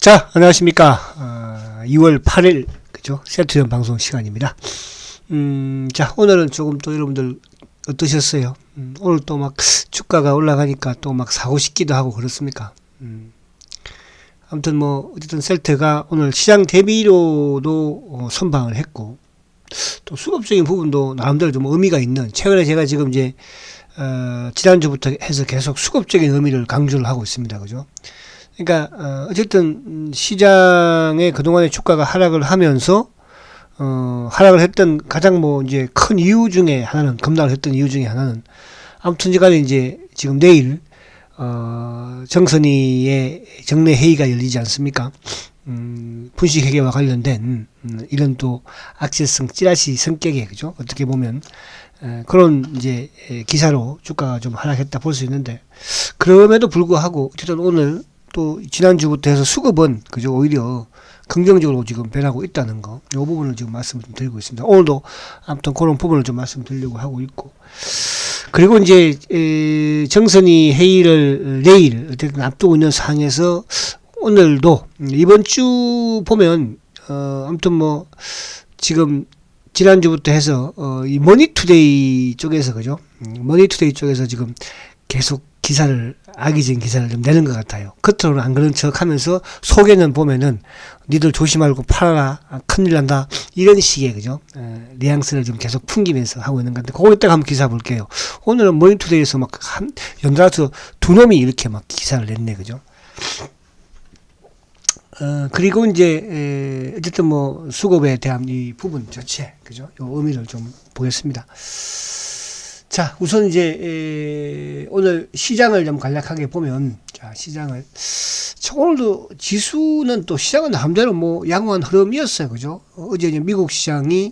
자, 안녕하십니까. 2월 8일, 그죠? 세트전 방송 시간입니다. 자, 오늘은 조금 또 여러분들 어떠셨어요? 오늘 또 막 주가가 올라가니까 또 막 사고 싶기도 하고 그렇습니까? 아무튼 뭐, 어쨌든 셀트가 오늘 시장 대비로도 선방을 했고, 또 수급적인 부분도 나름대로 좀 의미가 있는, 최근에 제가 지금 이제, 지난주부터 해서 계속 수급적인 의미를 강조를 하고 있습니다. 그죠? 그러니까 어쨌든 시장의 그동안의 주가가 하락을 하면서 하락을 했던 가장 뭐 이제 큰 이유 중에 하나는, 급락을 했던 이유 중에 하나는, 아무튼 간에 이제 지금 내일 정선이의 정례 회의가 열리지 않습니까? 분식회계와 관련된 이런 또 악재성 찌라시 성격의, 그죠? 어떻게 보면 그런 이제 기사로 주가가 좀 하락했다 볼 수 있는데, 그럼에도 불구하고 어쨌든 오늘 또 지난주부터 해서 수급은, 그죠, 오히려 긍정적으로 지금 변하고 있다는 거, 이 부분을 지금 말씀을 좀 드리고 있습니다. 오늘도 아무튼 그런 부분을 좀 말씀드리려고 하고 있고, 그리고 이제 정선이 회의를 내일 어쨌든 앞두고 있는 상황에서 오늘도 이번 주 보면 아무튼 뭐 지금 지난주부터 해서 이 머니투데이 쪽에서, 그죠, 머니투데이 쪽에서 지금 계속 기사를, 악의적인 기사를 좀 내는 것 같아요. 겉으로는 안 그런 척 하면서 속에는 보면은 니들 조심 말고 팔아라, 큰일 난다, 이런 식의, 그죠, 뉘앙스를 좀 계속 풍기면서 하고 있는 건데, 그거 이따가 한번 기사 볼게요. 오늘은 머니투데이에서 막 연달아서 두 놈이 이렇게 막 기사를 냈네, 그죠. 그리고 이제 어쨌든 뭐 수급에 대한 이 부분 자체, 그죠, 요 의미를 좀 보겠습니다. 자, 우선 이제 오늘 시장을 좀 간략하게 보면, 자, 시장을, 오늘도 지수는 또 시장은 나름대로 뭐 양호한 흐름이었어요, 그죠. 어제 이제 미국 시장이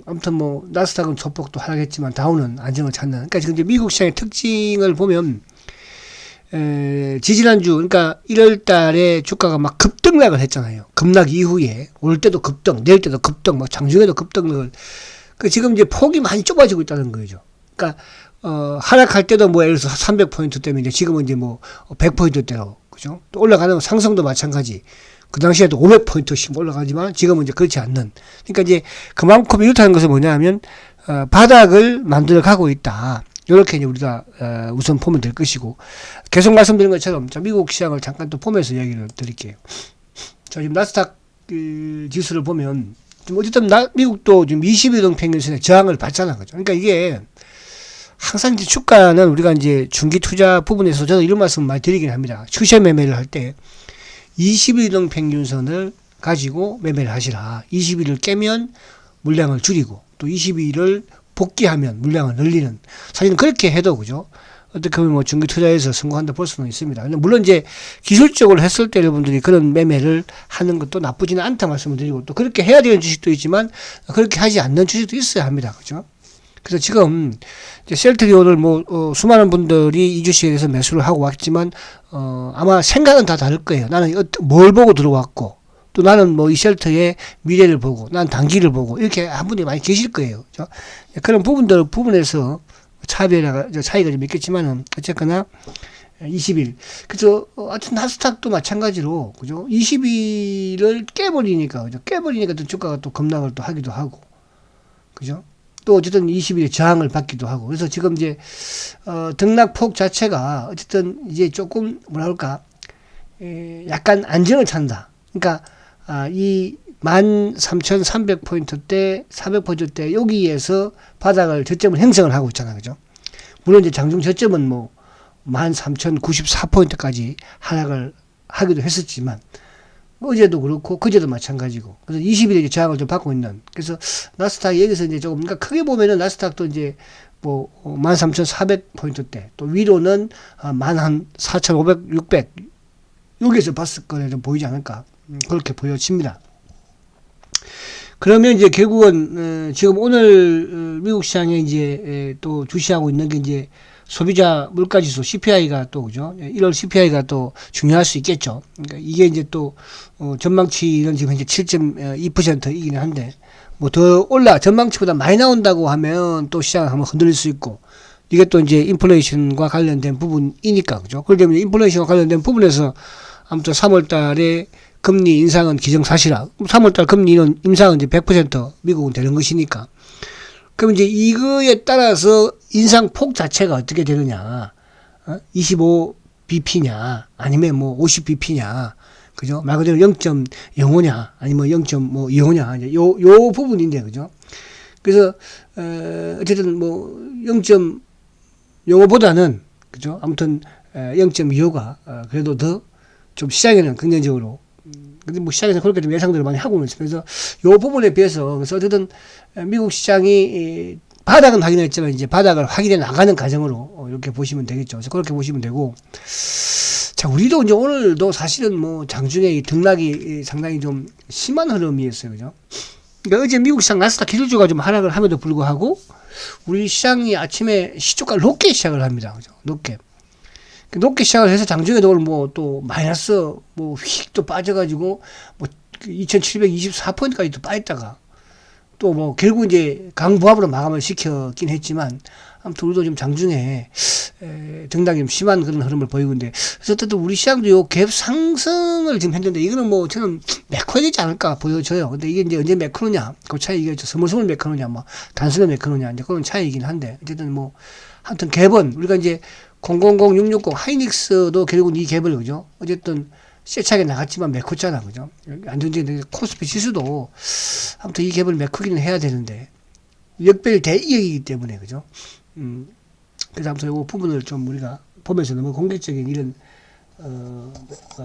아무튼 뭐 나스닥은 소폭도 하락했지만 다우는 안정을 찾는, 그러니까 지금 이제 미국 시장의 특징을 보면, 지지난주, 그러니까 1월 달에 주가가 막 급등락을 했잖아요. 급락 이후에 올 때도 급등, 내일 때도 급등, 막 장중에도 급등을, 지금 이제 폭이 많이 좁아지고 있다는 거죠. 그러니까 하락할 때도 뭐 예를 들어서 300포인트 때문에 이제 지금은 이제 뭐 100포인트대로, 그죠? 또 올라가는 상승도 마찬가지. 그 당시에도 500포인트씩 올라가지만 지금은 이제 그렇지 않는. 그러니까 이제 그만큼 이렇다는 것은 뭐냐면 바닥을 만들어 가고 있다. 이렇게 이제 우리가 우선 보면 될 것이고, 계속 말씀드린 것처럼 자, 미국 시장을 잠깐 또 보면서 얘기를 드릴게요. 자, 지금 나스닥 지수를 보면 어쨌든 미국도 지금 22등 평균선에 저항을 받잖아, 그죠? 그러니까 이게 항상 이제 주가는 우리가 이제 중기 투자 부분에서 저도 이런 말씀 많이 드리긴 합니다. 추세 매매를 할 때 22등 평균선을 가지고 매매를 하시라. 21을 깨면 물량을 줄이고, 또 22를 복귀하면 물량을 늘리는, 사실은 그렇게 해도, 그죠, 어떻게 보면 뭐 중기 투자에서 성공한다 볼 수는 있습니다. 근데 물론 이제 기술적으로 했을 때 여러분들이 그런 매매를 하는 것도 나쁘지는 않다 말씀을 드리고, 또 그렇게 해야 되는 주식도 있지만 그렇게 하지 않는 주식도 있어야 합니다. 그죠? 그래서 지금 이제 셀트리 오늘 뭐 수많은 분들이 이 주식에 대해서 매수를 하고 왔지만 아마 생각은 다 다를 거예요. 나는 뭘 보고 들어왔고, 또 나는 뭐 이 셀트의 미래를 보고, 난 단기를 보고, 이렇게 한 분이 많이 계실 거예요. 그죠? 그런 부분에서 차이가 좀 있겠지만은, 어쨌거나 20일. 그래서 하여튼 나스닥도 마찬가지로, 그죠, 20일을 깨버리니까, 그죠, 깨버리니까 또 주가가 또 급락을 또 하기도 하고, 그죠, 또 어쨌든 20일에 저항을 받기도 하고. 그래서 지금 이제 등락폭 자체가 어쨌든 이제 조금 뭐라 할까, 약간 안정을 찾는다. 그러니까 이 13,300포인트대, 400포인트대 여기에서 바닥을 저점을 형성을 하고 있잖아요, 그죠? 물론 이제 장중 저점은 뭐 13,094포인트까지 하락을 하기도 했었지만, 어제도 그렇고 그제도 마찬가지고. 그래서 20일에 저항을 좀 받고 있는. 그래서 나스닥이 여기서 이제 조금, 그러니까 크게 보면은 나스닥도 이제 뭐 13,400포인트대, 또 위로는 14,500, 600 여기서 봤을 거에 좀 보이지 않을까, 그렇게 보여집니다. 그러면 이제 결국은 지금 오늘 미국 시장에 이제 또 주시하고 있는 게 이제 소비자 물가지수 CPI가 또, 그죠, 1월 CPI가 또 중요할 수 있겠죠. 그러니까 이게 이제 또 전망치는 지금 현재 7.2%이긴 한데, 뭐 더 전망치보다 많이 나온다고 하면 또 시장을 한번 흔들릴 수 있고, 이게 또 이제 인플레이션과 관련된 부분이니까, 그죠. 그렇기 때문에 인플레이션과 관련된 부분에서 아무튼 3월 달에 금리 인상은 기정사실화. 3월 달 금리 인상은 이제 100% 미국은 되는 것이니까. 그럼 이제 이거에 따라서 인상폭 자체가 어떻게 되느냐. 25bp냐, 아니면 뭐 50bp냐. 그죠? 말 그대로 0.05냐, 아니면 0.25냐. 요 부분인데, 그죠? 그래서, 어쨌든 뭐, 0.05보다는, 그죠? 아무튼, 0.25가, 그래도 더 좀 시장에는 긍정적으로, 근데 뭐 시장에서 그렇게 좀 예상들을 많이 하고는 있어요. 그래서 요 부분에 비해서, 그래서 어쨌든 미국 시장이 바닥은 확인했지만 이제 바닥을 확인해 나가는 과정으로 이렇게 보시면 되겠죠. 그래서 그렇게 보시면 되고, 자, 우리도 이제 오늘도 사실은 뭐 장중에 이 등락이 상당히 좀 심한 흐름이었어요. 그죠? 그러니까 어제 미국 시장 나스닥 기술주가 좀 하락을 함에도 불구하고 우리 시장이 아침에 시초가 높게 시작을 합니다. 그죠? 높게 시작을 해서 장중에도 오늘 뭐 또 마이너스 뭐 휙 또 빠져가지고 뭐 2724포인트까지 또 빠졌다가 또 뭐 결국 이제 강보합으로 마감을 시켰긴 했지만 아무튼 우리도 좀 장중에 등락이 좀 심한 그런 흐름을 보이고 있는데, 그래서 어쨌든 우리 시장도 요 갭 상승을 지금 했는데 이거는 뭐 저는 메커야 되지 않을까 보여져요. 근데 이게 이제 언제 메커느냐, 그 차이 이게 스물스물 메커느냐, 뭐 단순히 메커느냐, 이제 그런 차이이긴 한데, 어쨌든 뭐 하여튼 갭은 우리가 이제 000660 하이닉스도 결국은 이 갭을, 그죠? 어쨌든 세차게 나갔지만 메꿨잖아, 그죠? 안정적인 코스피 지수도 아무튼 이 갭을 메꾸기는 해야 되는데 역별 대이익이기 때문에, 그죠? 그래서 아무튼 이 부분을 좀 우리가 보면서 너무 공격적인 이런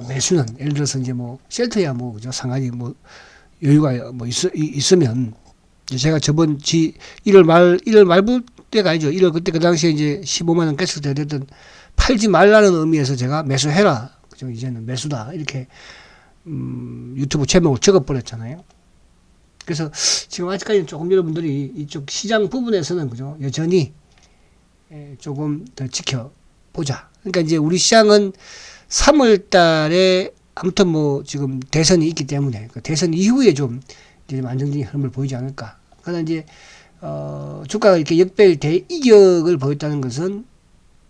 매수는, 예를 들어서 이제 뭐 쉘터야 뭐, 그죠? 상한이 뭐 여유가 뭐 있으면, 제가 저번 1월 말부 때가 아니죠. 1월 그때 그 당시에 이제 15만원 깼을 때 어쨌든 팔지 말라는 의미에서 제가 매수해라, 그죠? 이제는 매수다, 이렇게 유튜브 제목을 적어버렸잖아요. 그래서 지금 아직까지는 조금 여러분들이 이쪽 시장 부분에서는, 그죠? 여전히 조금 더 지켜보자. 그러니까 이제 우리 시장은 3월 달에 아무튼 뭐 지금 대선이 있기 때문에 그 대선 이후에 좀 이제 안정적인 흐름을 보이지 않을까. 그러나 이제 주가가 이렇게 역별 대이격을 보였다는 것은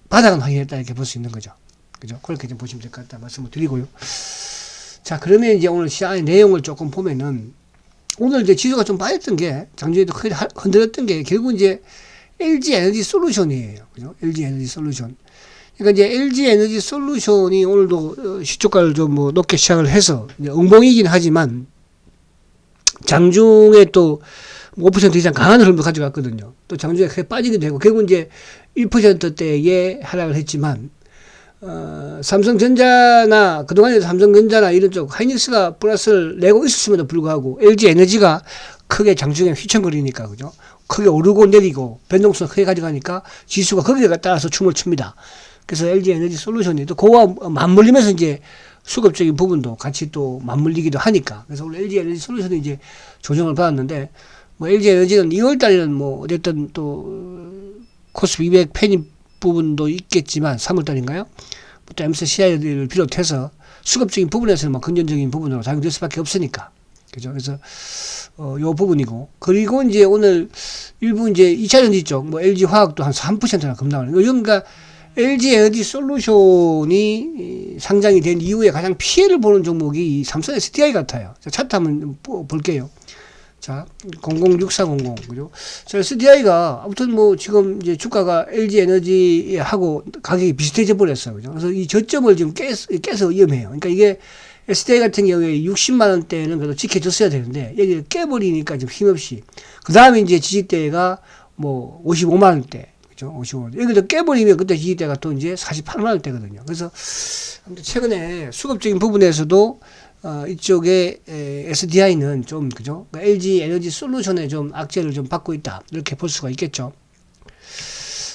바닥은 확인했다, 이렇게 볼 수 있는 거죠. 그죠? 그렇게 좀 보시면 될 것 같다 말씀을 드리고요. 자, 그러면 이제 오늘 시장의 내용을 조금 보면은, 오늘 이제 지수가 좀 빠졌던 게, 장중에도 크게 흔들렸던 게 결국 이제 LG 에너지 솔루션이에요. 그죠? LG 에너지 솔루션. 그러니까 이제 LG 에너지 솔루션이 오늘도 시초가를 좀 뭐 높게 시작을 해서 이제 응봉이긴 하지만 장중에 또 5% 이상 강한 흐름도 가져갔거든요. 또 장중에 크게 빠지게 되고 결국 이제 1%대에 하락을 했지만, 삼성전자나 그동안에 삼성전자나 이런 쪽 하이닉스가 플러스를 내고 있었음에도 불구하고 LG 에너지가 크게 장중에 휘청거리니까, 그죠? 크게 오르고 내리고 변동성을 크게 가져가니까 지수가 거기에 따라서 춤을 춥니다. 그래서 LG 에너지 솔루션이 또 그와 맞물리면서 이제 수급적인 부분도 같이 또 맞물리기도 하니까, 그래서 오늘 LG 에너지 솔루션이 이제 조정을 받았는데, 뭐 LG 에너지는 2월 달에는 뭐 어쨌든 또 코스피 200 편입 부분도 있겠지만 3월 달인가요? 또 MSCI를 비롯해서 수급적인 부분에서는 뭐 긍정적인 부분으로 작용될 수밖에 없으니까, 그죠? 그래서 요 부분이고, 그리고 이제 오늘 일부 이제 2차전지 쪽 뭐 LG 화학도 한 3%나 급락을. 요즘 그러니까 LG 에너지 솔루션이 상장이 된 이후에 가장 피해를 보는 종목이 삼성 SDI 같아요. 자, 차트 한번 볼게요. 자, 006400, 그죠? 자, SDI가 아무튼 뭐 지금 이제 주가가 LG 에너지하고 가격이 비슷해져 버렸어요. 그죠? 그래서 이 저점을 지금 깨서 위험해요. 그러니까 이게 SDI 같은 경우에 60만원대는 그래도 지켜줬어야 되는데, 여기 깨버리니까 좀 힘없이. 그 다음에 이제 지지대가 뭐 55만원대. 그죠? 55만원대. 여기도 깨버리면 그때 지지대가 또 이제 48만원대거든요. 그래서 최근에 수급적인 부분에서도 이쪽에 SDI는 좀, 그죠? 그러니까 LG 에너지 솔루션에 좀 악재를 좀 받고 있다, 이렇게 볼 수가 있겠죠.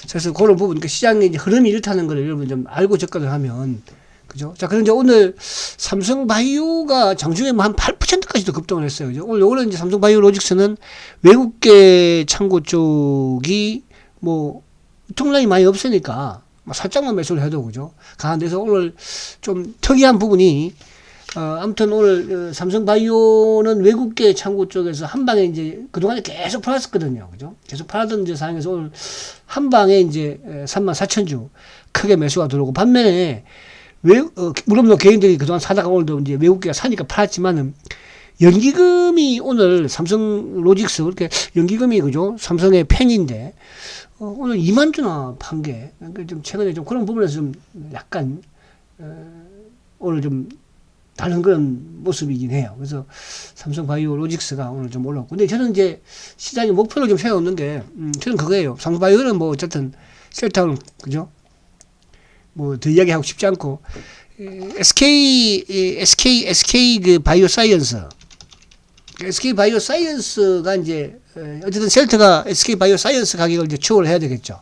그래서 그런 부분, 그러니까 시장의 이제 흐름이 이렇다는 걸 여러분 좀 알고 접근을 하면, 그죠? 자, 그런데 오늘 삼성바이오가 장중에 뭐 한 8%까지도 급등을 했어요. 그죠? 오늘 이제 삼성바이오 로직스는 외국계 창고 쪽이 뭐 유통량이 많이 없으니까 살짝만 매수를 해도, 그죠? 강한 데서 오늘 좀 특이한 부분이, 아무튼 오늘 삼성바이오는 외국계 창고 쪽에서 한 방에 이제 그동안에 계속 팔았었거든요. 그죠? 계속 팔았던 이제 상황에서 오늘 한 방에 이제 34,000주 크게 매수가 들어오고, 반면에 물론 뭐 개인들이 그동안 사다가 오늘도 이제 외국계가 사니까 팔았지만은, 연기금이 오늘 삼성 로직스, 그렇게 연기금이 그죠? 삼성의 팬인데, 오늘 2만 주나 판 게, 그러니까 좀 최근에 좀 그런 부분에서 좀 약간, 오늘 좀 다른 그런 모습이긴 해요. 그래서 삼성 바이오 로직스가 오늘 좀 올랐고. 근데 저는 이제 시장의 목표를 좀 세워놓는 게, 저는 그거예요. 삼성 바이오는 뭐 어쨌든 셀타운, 그죠? 뭐 더 이야기하고 싶지 않고, SK 그 바이오 사이언스. SK 바이오 사이언스가 이제, 어쨌든 셀트가 SK 바이오 사이언스 가격을 이제 추월 해야 되겠죠.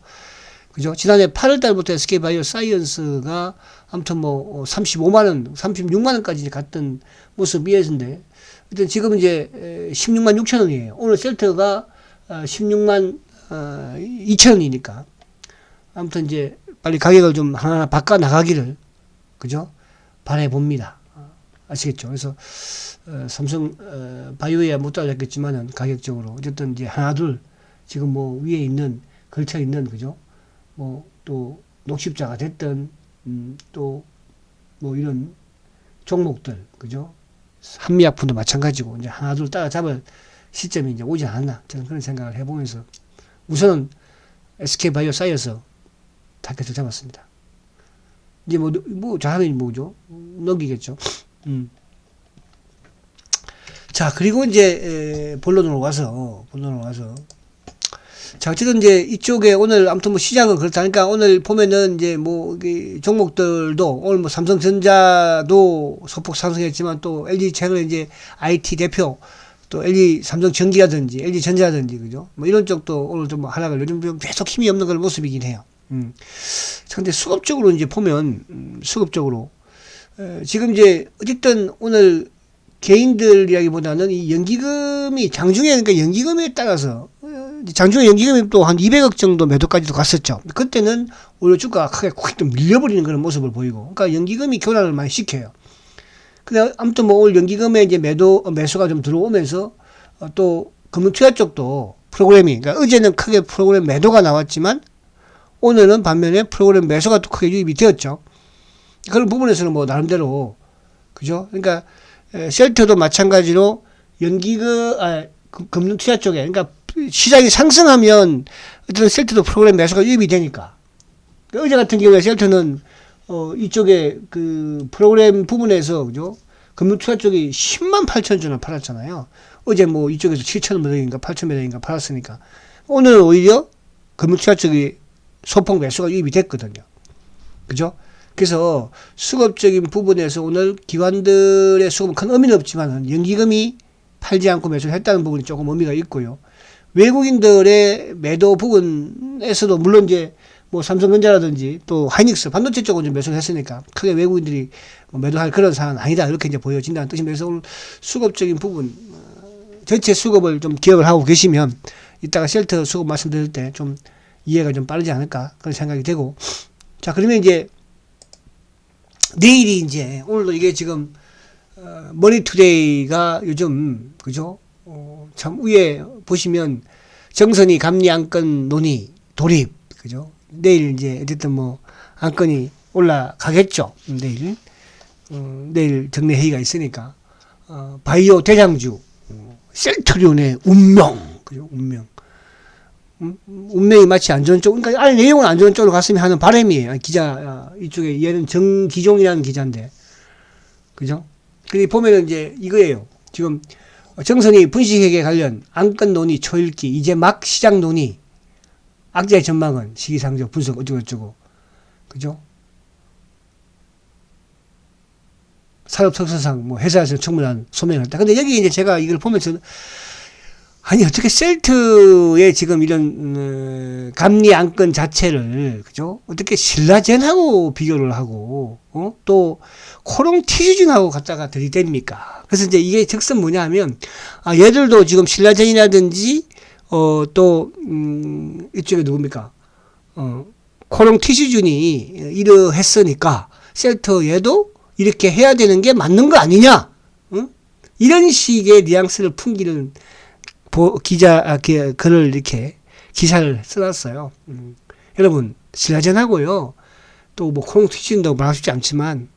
그죠? 지난해 8월 달부터 SK 바이오 사이언스가 아무튼 뭐 35만원, 36만원까지 갔던 모습이었는데, 일단 지금 이제 16만 6천원이에요. 오늘 셀트가 16만 2천원이니까. 아무튼 이제 빨리 가격을 좀 하나 바꿔 나가기를, 그죠? 바라봅니다. 아시겠죠? 그래서 삼성 바이오에 못 따라잡겠지만은 가격적으로 어쨌든 이제 하나 둘 지금 뭐 위에 있는 걸쳐 있는, 그죠? 뭐 또 녹십자가 됐던 또 뭐 이런 종목들, 그죠? 한미약품도 마찬가지고 이제 하나 둘 따라잡을 시점이 이제 오지 않았나, 저는 그런 생각을 해보면서 우선은 SK 바이오 사이언스 타겟을 잡았습니다. 이제 뭐 잘하면 뭐죠? 넘기겠죠. 자, 그리고 이제 본론으로 와서 자, 어쨌든 이제 이쪽에 오늘 아무튼 뭐 시장은 그렇다니까, 오늘 보면은 이제 뭐 종목들도 오늘 뭐 삼성전자도 소폭 상승했지만, 또 LG 최근에 이제 IT 대표, 또 LG 삼성전기라든지 LG 전자라든지, 그죠? 뭐 이런 쪽도 오늘 좀 하락을, 요즘 좀 계속 힘이 없는 그런 모습이긴 해요. 근데 수급적으로 이제 보면, 수급적으로 지금 이제 어쨌든 오늘 개인들 이야기보다는 이 연기금이 장중에, 그러니까 연기금에 따라서 장중에 연기금이 또 한 200억 정도 매도까지도 갔었죠. 그때는 오히려 주가가 크게 확 좀 밀려버리는 그런 모습을 보이고, 그러니까 연기금이 교란을 많이 시켜요. 근데 아무튼 뭐 오늘 연기금에 이제 매수가 좀 들어오면서 또 금융투자 쪽도 프로그램이, 그러니까 어제는 크게 프로그램 매도가 나왔지만 오늘은 반면에 프로그램 매수가 또 크게 유입이 되었죠. 그런 부분에서는 뭐 나름대로, 그죠? 그러니까 셀트도 마찬가지로 금융투자 쪽에, 그러니까 시장이 상승하면 어쨌든 셀트도 프로그램 매수가 유입이 되니까. 그러니까 어제 같은 경우에 셀트는 이쪽에 그 프로그램 부분에서, 그죠? 금융투자 쪽이 10만 8천 주나 팔았잖아요. 어제 뭐 이쪽에서 7천 매덕인가 8천 매덕인가 팔았으니까, 오늘은 오히려 금융투자 쪽이 소폭 매수가 유입이 됐거든요. 그죠? 그래서 수급적인 부분에서 오늘 기관들의 수급은 큰 의미는 없지만 연기금이 팔지 않고 매수를 했다는 부분이 조금 의미가 있고요. 외국인들의 매도 부분에서도 물론 이제 뭐 삼성전자라든지 또 하이닉스 반도체 쪽은 좀 매수를 했으니까 크게 외국인들이 뭐 매도할 그런 상황은 아니다, 이렇게 이제 보여진다는 뜻입니다. 그래서 오늘 수급적인 부분, 전체 수급을 좀 기억을 하고 계시면 이따가 셀트 수급 말씀드릴 때 좀 이해가 좀 빠르지 않을까, 그런 생각이 되고. 자, 그러면 이제 내일이 이제, 오늘도 이게 지금 머니투데이가 요즘, 그죠? 참 위에 보시면 정선이 감리 안건 논의 돌입, 그죠? 내일 이제 어쨌든 뭐 안건이 올라가겠죠. 내일 정례 회의가 있으니까 바이오 대장주 셀트리온의 운명, 그죠? 운명이 마치 안 좋은 쪽, 그러니까 아니 내용은 안 좋은 쪽으로 갔으면 하는 바람이에요. 기자 이쪽에 얘는 정기종이라는 기자인데, 그죠? 근데 보면은 이제 이거예요. 지금 정선이 분식회계 관련 안건 논의 초읽기, 이제 막 시장 논의, 악재의 전망은 시기상조 분석 어쩌고저쩌고, 그죠? 산업특수상 뭐 회사에서 충분한 소명을 했다. 근데 여기 이제 제가 이걸 보면서, 아니 어떻게 셀트의 지금 이런 감리 안건 자체를, 그죠? 어떻게 신라젠하고 비교를 하고 또 코롱 티슈진하고 갖다가 들이댑니까? 그래서 이제 이게 즉슨 뭐냐 하면, 얘들도 지금 신라젠이라든지 또 이쪽에 누굽니까? 코롱 티슈진이 이러했으니까 셀트 얘도 이렇게 해야 되는 게 맞는 거 아니냐? 이런 식의 뉘앙스를 풍기는 글을 이렇게 기사를 써놨어요. 여러분, 신라젠하고요, 또 뭐 코롱 튀신다고 말할 수 있지 않지만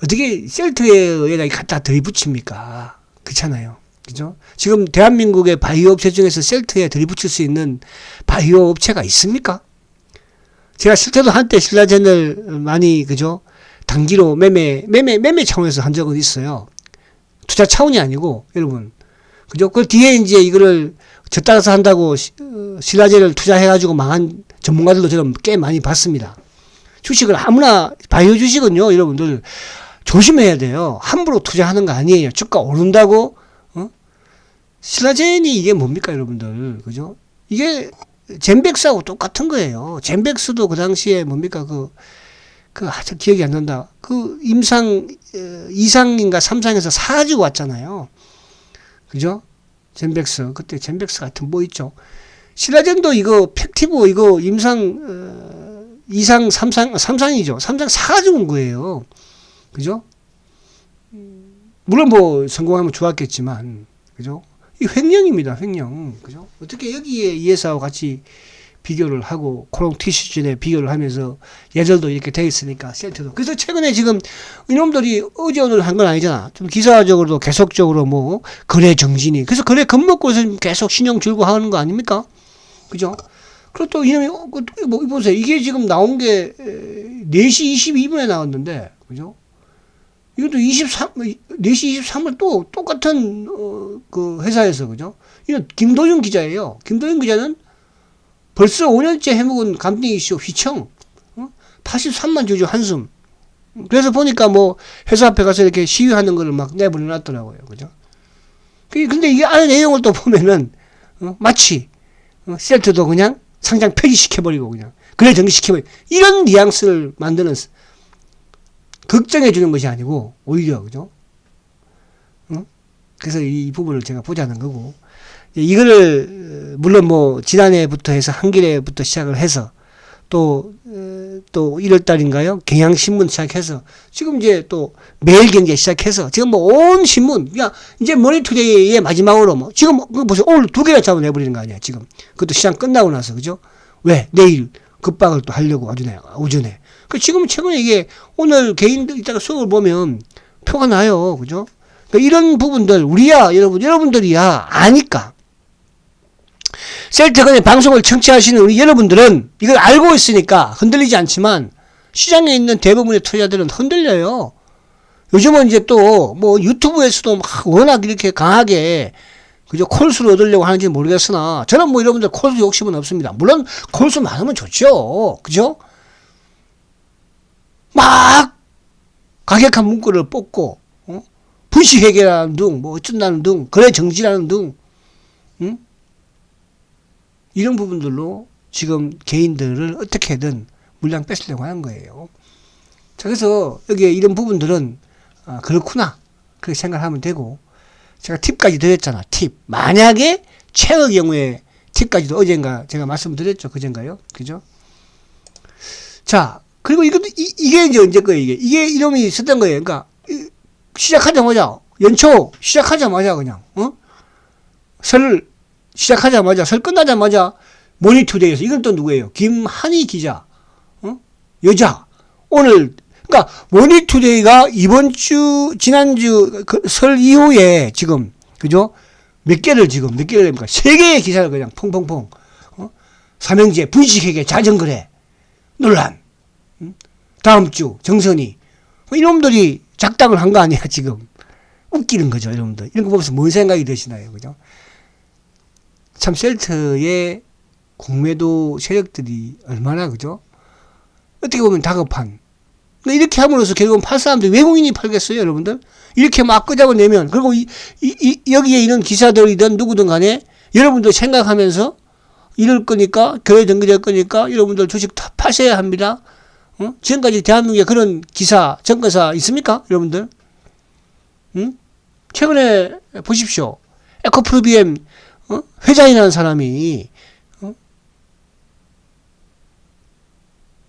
어떻게 셀트웨어에다 갖다 들이붙입니까? 그렇잖아요. 그죠? 지금 대한민국의 바이오 업체 중에서 셀트웨어에 들이붙일 수 있는 바이오 업체가 있습니까? 제가 실제로 한때 신라젠을 많이, 그죠? 단기로 매매 차원에서 한 적은 있어요. 투자 차원이 아니고, 여러분. 그죠? 그 뒤에 이제 이거를 저 따라서 한다고 신라젠을 투자해가지고 망한 전문가들도 저는 꽤 많이 봤습니다. 주식을 아무나, 바이오 주식은요, 여러분들 조심해야 돼요. 함부로 투자하는 거 아니에요. 주가 오른다고, 신라젠이 이게 뭡니까, 여러분들. 그죠? 이게 젠백스하고 똑같은 거예요. 젠백스도 그 당시에 뭡니까, 저 기억이 안 난다. 임상, 2상인가 3상에서 사가지고 왔잖아요. 그죠? 젠백스. 그때 젠백스 같은 뭐 있죠. 신라젠도 이거 팩티브, 이거 임상, 2상, 3상이죠. 3상 사가지고 온 거예요. 그죠? 물론 뭐 성공하면 좋았겠지만, 그죠? 이 횡령입니다, 횡령. 그죠? 어떻게 여기에 이 회사와 같이 비교를 하고, 코롱 티슈진에 비교를 하면서 예절도 이렇게 돼 있으니까, 셀트도. 그래서 최근에 지금 이놈들이 어제 오늘 한 건 아니잖아. 좀 기사적으로도 계속적으로 뭐, 거래 정진이. 그래서 거래 겁먹고서 계속 신용 줄고 하는 거 아닙니까? 그죠? 그리고 또 이놈이, 뭐, 보세요. 이게 지금 나온 게 4시 22분에 나왔는데, 그죠? 이것도 4시 23분 또 똑같은, 그 회사에서, 그죠? 이건 김도윤 기자예요. 김도윤 기자는 벌써 5년째 해묵은 감땡 이슈 휘청, 83만 주주 한숨. 그래서 보니까 뭐, 회사 앞에 가서 이렇게 시위하는 거를 막 내보내놨더라고요. 그죠? 근데 이게 안에 내용을 또 보면은, 마치, 셀트도 그냥 상장 폐지시켜버리고 그냥, 그래 정지시켜버리고, 이런 뉘앙스를 만드는, 걱정해 주는 것이 아니고 오히려, 그죠? 그래서 이 부분을 제가 보자는 거고, 이거를 물론 뭐 지난해부터 해서 한겨레부터 시작을 해서 또 1월 달인가요? 경향신문 시작해서 지금 이제 또 매일경제 시작해서 지금 뭐 온 신문, 그냥 이제 머니투데이의 마지막으로 뭐 지금 보세요, 오늘 2개나 잡아내버리는 거 아니야 지금. 그것도 시장 끝나고 나서, 그죠? 왜 내일 급박을 또 하려고 오전에. 그 지금 최근에 이게 오늘 개인들 이따가 수업을 보면 표가 나요. 그죠? 그러니까 이런 부분들 우리야 여러분들이야 아니까. 셀트건의 방송을 청취하시는 우리 여러분들은 이걸 알고 있으니까 흔들리지 않지만 시장에 있는 대부분의 투자들은 흔들려요. 요즘은 이제 또 뭐 유튜브에서도 막 워낙 이렇게 강하게, 그죠? 콜수를 얻으려고 하는지 모르겠으나 저는 뭐 여러분들 콜수 욕심은 없습니다. 물론 콜수 많으면 좋죠. 그죠? 막 가격한 문구를 뽑고, 분식회계라는 등, 뭐 어쩐다는 등, 거래 정지라는 등, 이런 부분들로 지금 개인들을 어떻게든 물량 뺏으려고 하는 거예요. 자, 그래서 여기에 이런 부분들은 그렇구나 그렇게 생각하면 되고, 제가 팁까지 드렸잖아. 팁. 만약에 최의 경우에 팁까지도 어젠가 제가 말씀드렸죠. 그젠가요? 그죠? 자, 그리고 이것도 이게 이제 언제 거예요? 이게 이놈이 있었던 거예요. 그러니까 시작하자마자 연초 시작하자마자 그냥 설 시작하자마자 설 끝나자마자 머니투데이에서, 이건 또 누구예요? 김한희 기자, 여자. 오늘 그러니까 머니투데이가 이번 주 지난주 설 이후에 지금, 그죠? 몇 개를 합니까? 3개의 기사를 그냥 퐁퐁퐁. 삼형제 분식회계 자전거래 논란. 다음 주 정선이. 이놈들이 작당을 한 거 아니야 지금. 웃기는 거죠 여러분들. 이런 거 보면서 뭔 생각이 드시나요? 그죠? 참 셀트의 공매도 세력들이 얼마나, 그죠? 어떻게 보면 다급한. 이렇게 함으로써 결국은 팔 사람들이 외국인이 팔겠어요 여러분들? 이렇게 막 끄자고 내면, 그리고 여기에 있는 기사들이든 누구든 간에 여러분들 생각하면서 이럴 거니까, 교회 등기될 거니까 여러분들 주식 다 파셔야 합니다. 지금까지 대한민국에 그런 기사, 정거사 있습니까? 여러분들? 최근에 보십시오. 에코프로비엠 회장이라는 사람이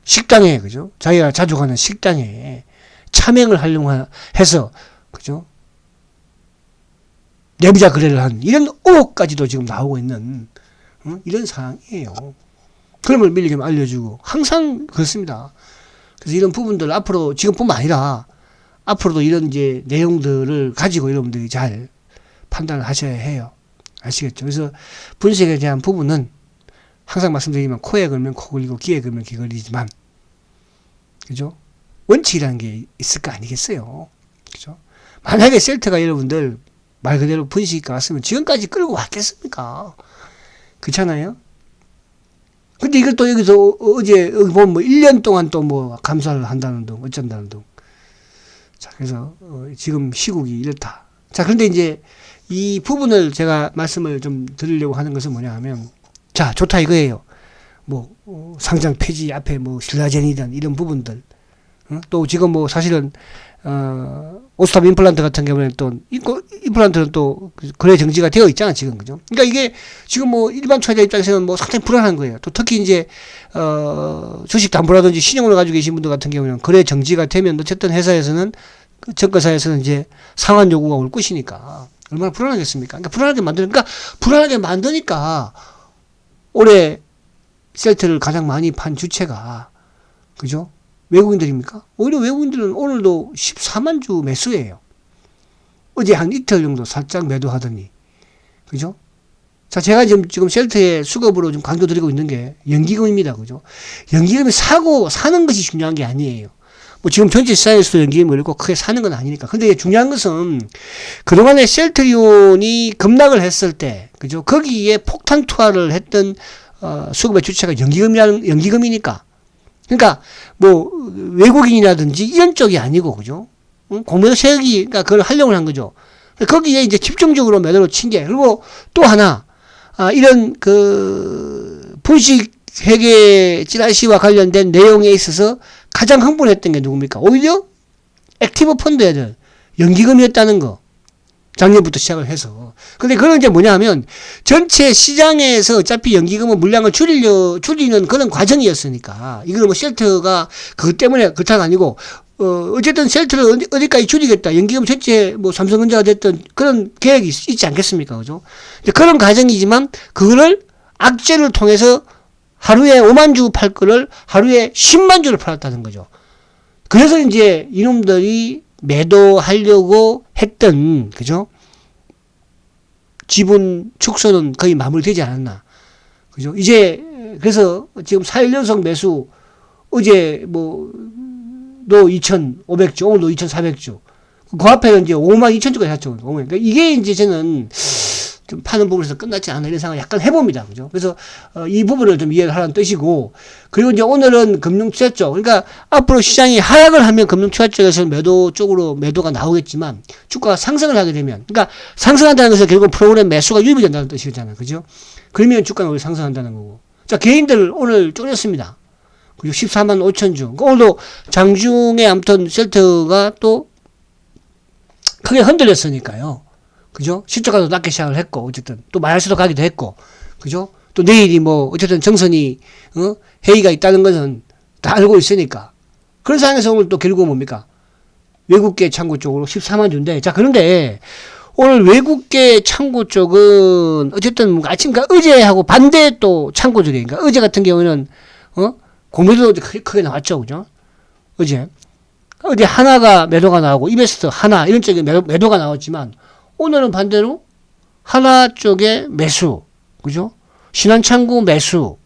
식당에, 그죠? 자기가 자주 가는 식당에 차명을 하려고 해서, 그죠? 내부자 거래를 한 이런 의혹까지도 지금 나오고 있는 이런 상황이에요. 그런 걸 미리 좀 알려주고, 항상 그렇습니다. 그래서 이런 부분들 앞으로 지금뿐만 아니라 앞으로도 이런 이제 내용들을 가지고 여러분들이 잘 판단을 하셔야 해요. 아시겠죠? 그래서 분식에 대한 부분은 항상 말씀드리지만 코에 걸면 코 걸리고 귀에 걸면 귀 걸리지만, 그죠? 원칙이라는 게 있을 거 아니겠어요? 그죠? 만약에 셀트가 여러분들 말 그대로 분식가 왔으면 지금까지 끌고 왔겠습니까? 그렇잖아요? 근데 이걸 또 여기서 어제 여기 보면 뭐 1년 동안 또 뭐 감사를 한다는 둥 어쩐다는 둥. 자, 그래서 지금 시국이 이렇다. 자, 그런데 이제 이 부분을 제가 말씀을 좀 드리려고 하는 것은 뭐냐 하면, 자, 좋다 이거예요. 뭐 상장 폐지 앞에 뭐 신라젠이든 이런 부분들, 또 지금 뭐 사실은 오스탑 임플란트 같은 경우에는 또 임플란트는 또 거래 정지가 되어 있잖아 지금. 그죠? 그러니까 이게 지금 뭐 일반 초보자 입장에서는 뭐 상당히 불안한 거예요. 또 특히 이제 주식 담보라든지 신용을 가지고 계신 분들 같은 경우는 거래 정지가 되면 어쨌든 회사에서는, 그 증권사에서는 이제 상환 요구가 올 것이니까 얼마나 불안하겠습니까? 그러니까 불안하게 만드니까 올해 셀트를 가장 많이 판 주체가, 그죠? 외국인들입니까? 오히려 외국인들은 오늘도 14만 주 매수예요. 어제 한 이틀 정도 살짝 매도하더니, 그죠? 자, 제가 지금 셀트의 수급으로 좀 강조드리고 있는 게 연기금입니다. 그죠? 연기금이 사는 것이 중요한 게 아니에요. 뭐 지금 전체 시장에서도 연기금이 그렇고 크게 사는 건 아니니까. 근데 중요한 것은 그동안에 셀트리온이 급락을 했을 때, 그죠? 거기에 폭탄 투하를 했던 수급의 주체가 연기금이니까. 그러니까 뭐 외국인이라든지 이런 쪽이 아니고, 그죠? 공매도 세력이 그러니까 그걸 활용을 한 거죠. 거기에 이제 집중적으로 매도를 친 게. 그리고 또 하나, 이런 그 분식 회계 찌라시와 관련된 내용에 있어서 가장 흥분했던 게 누굽니까? 오히려 액티브 펀드 애들 연기금이었다는 거. 작년부터 시작을 해서. 근데 그건 이제 뭐냐 하면 전체 시장에서 어차피 연기금은 물량을 줄이는 그런 과정이었으니까. 이거는 뭐 셀트가 그것 때문에 그렇다가 아니고, 어쨌든 셀트를 어디까지 줄이겠다. 연기금 전체 뭐 삼성전자가 됐던 그런 계획이 있지 않겠습니까? 그죠? 그런 과정이지만 그거를 악재를 통해서 하루에 5만 주 팔 거를 하루에 10만 주를 팔았다는 거죠. 그래서 이제 이놈들이 매도하려고 했던, 그죠? 지분 축소는 거의 마무리되지 않았나. 그죠? 이제, 그래서 지금 4일 연속 매수, 어제 도 2,500주, 오늘도 2,400주. 그 앞에는 이제 5만 2천 주까지 샀죠. 그러니까 이게 이제 저는 좀 파는 부분에서 끝났지 않나 이런 생각을 약간 해봅니다. 그죠? 그래서 이 부분을 좀 이해를 하라는 뜻이고, 그리고 이제 오늘은 금융투자 쪽, 그러니까 앞으로 시장이 하락을 하면 금융투자 쪽에서 매도 쪽으로 매도가 나오겠지만 주가가 상승을 하게 되면, 그러니까 상승한다는 것은 결국 프로그램 매수가 유입이 된다는 뜻이잖아요. 그죠? 그러면 주가는 오히려 상승한다는 거고. 자, 개인들 오늘 쪼렸습니다. 그리고 14만 5천 주. 오늘도 장중에 아무튼 셀트가 또 크게 흔들렸으니까요. 그죠? 실적가도 낮게 시작을 했고, 어쨌든 또 마이너스로 가기도 했고, 그죠? 또 내일이 뭐 어쨌든 정선이 회의가 있다는 것은 다 알고 있으니까. 그런 상황에서 오늘 또 결국 뭡니까? 외국계 창구 쪽으로 14만 주인데, 자, 그런데 오늘 외국계 창구 쪽은 어쨌든 아침, 그러니까 어제하고 반대 또 창구들이, 그러니까 어제 같은 경우에는 공매도 크게 나왔죠, 그죠? 어제 하나가 매도가 나오고 이베스트 하나 이런 쪽에 매도가 나왔지만, 오늘은 반대로 하나 쪽에 매수, 그죠? 신한창구 매수,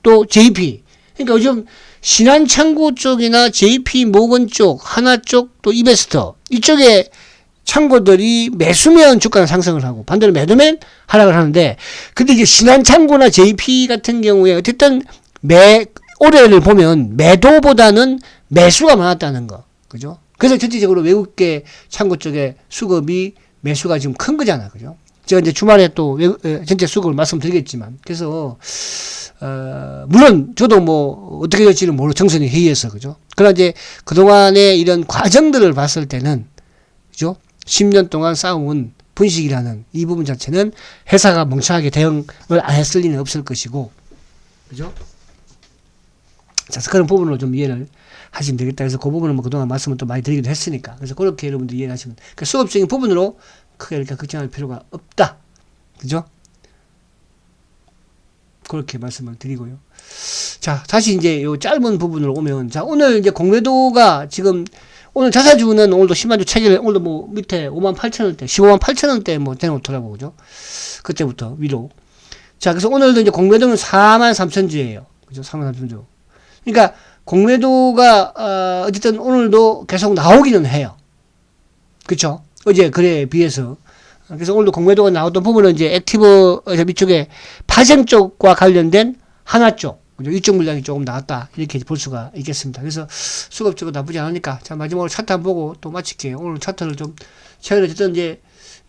또 JP. 그러니까 요즘 신한창구 쪽이나 JP 모건 쪽, 하나 쪽, 또 이베스터 이쪽에 창구들이 매수면 주가는 상승을 하고 반대로 매도면 하락을 하는데, 근데 이제 신한창구나 JP 같은 경우에 어쨌든 올해를 보면 매도보다는 매수가 많았다는 거, 그죠? 그래서 전체적으로 외국계 창구 쪽에 수급이 매수가 지금 큰 거잖아. 그죠? 제가 이제 주말에 또 전체 수급을 말씀드리겠지만, 그래서, 물론 저도 뭐 어떻게 될지는 모르고 정선이 회의해서, 그죠? 그러나 이제 그동안의 이런 과정들을 봤을 때는, 그죠? 10년 동안 쌓아온 분식이라는 이 부분 자체는 회사가 멍청하게 대응을 안 했을 리는 없을 것이고, 그죠? 자, 그런 부분으로 좀 이해를 하시면 되겠다. 그래서 그 부분은 뭐 그동안 말씀을 또 많이 드리기도 했으니까. 그래서 그렇게 여러분들 이해를 하시면, 그러니까 수업적인 부분으로 크게 이렇게 걱정할 필요가 없다. 그죠? 그렇게 말씀을 드리고요. 자, 다시 이제 요 짧은 부분으로 오면, 자, 오늘 이제 공매도가 지금, 오늘 자사주는 오늘도 10만주 체결, 오늘도 뭐 밑에 58,000원대, 158,000원대 뭐 되놓더라고, 그죠? 그때부터 위로. 자, 그래서 오늘도 이제 공매도는 43,000주예요. 그죠? 43,000주. 그러니까 공매도가, 어쨌든 오늘도 계속 나오기는 해요. 그쵸? 어제 그래에 비해서. 그래서 오늘도 공매도가 나왔던 부분은 이제 액티브 밑쪽에 파생 쪽과 관련된 하나 쪽, 그죠? 이쪽 물량이 조금 나왔다. 이렇게 볼 수가 있겠습니다. 그래서 수급적으로 나쁘지 않으니까. 자, 마지막으로 차트 한번 보고 또 마칠게요. 오늘 차트를 좀, 최근에 어쨌든 이제,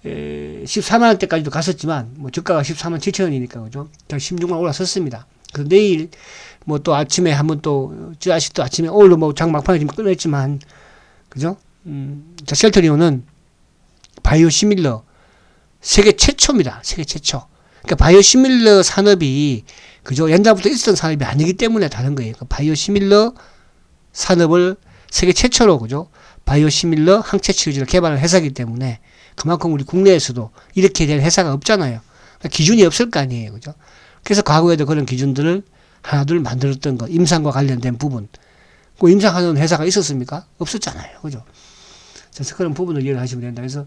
14만원대까지도 갔었지만, 뭐, 저가가 14만 7천원이니까, 그죠? 16만 올라섰습니다. 그래서 내일, 뭐 또 아침에 한번 또, 저 아직도 아침에, 오늘도 뭐 장 막판에 지금 끊어냈지만, 그죠? 자, 셀트리온은 바이오 시밀러, 세계 최초입니다. 세계 최초. 그러니까 바이오 시밀러 산업이, 그죠? 옛날부터 있었던 산업이 아니기 때문에 다른 거예요. 그러니까 바이오 시밀러 산업을 세계 최초로, 그죠? 바이오 시밀러 항체 치료제를 개발한 회사이기 때문에 그만큼 우리 국내에서도 이렇게 된 회사가 없잖아요. 그러니까 기준이 없을 거 아니에요. 그죠? 그래서 과거에도 그런 기준들을 하나둘 만들었던 거, 임상과 관련된 부분. 그 임상하는 회사가 있었습니까? 없었잖아요. 그죠? 그래서 그런 부분을 이해를 하시면 된다. 그래서,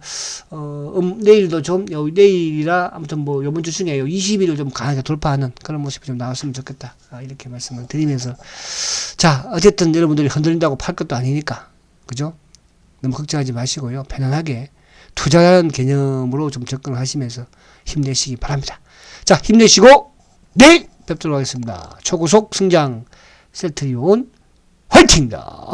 내일도 좀, 내일이라, 아무튼 뭐, 요번 주 중에 20일을 좀 강하게 돌파하는 그런 모습이 좀 나왔으면 좋겠다. 이렇게 말씀을 드리면서. 자, 어쨌든 여러분들이 흔들린다고 팔 것도 아니니까. 그죠? 너무 걱정하지 마시고요. 편안하게 투자라는 개념으로 좀 접근을 하시면서 힘내시기 바랍니다. 자, 힘내시고, 내일 뵙도록 하겠습니다. 초고속 성장 셀트리온 화이팅입니다.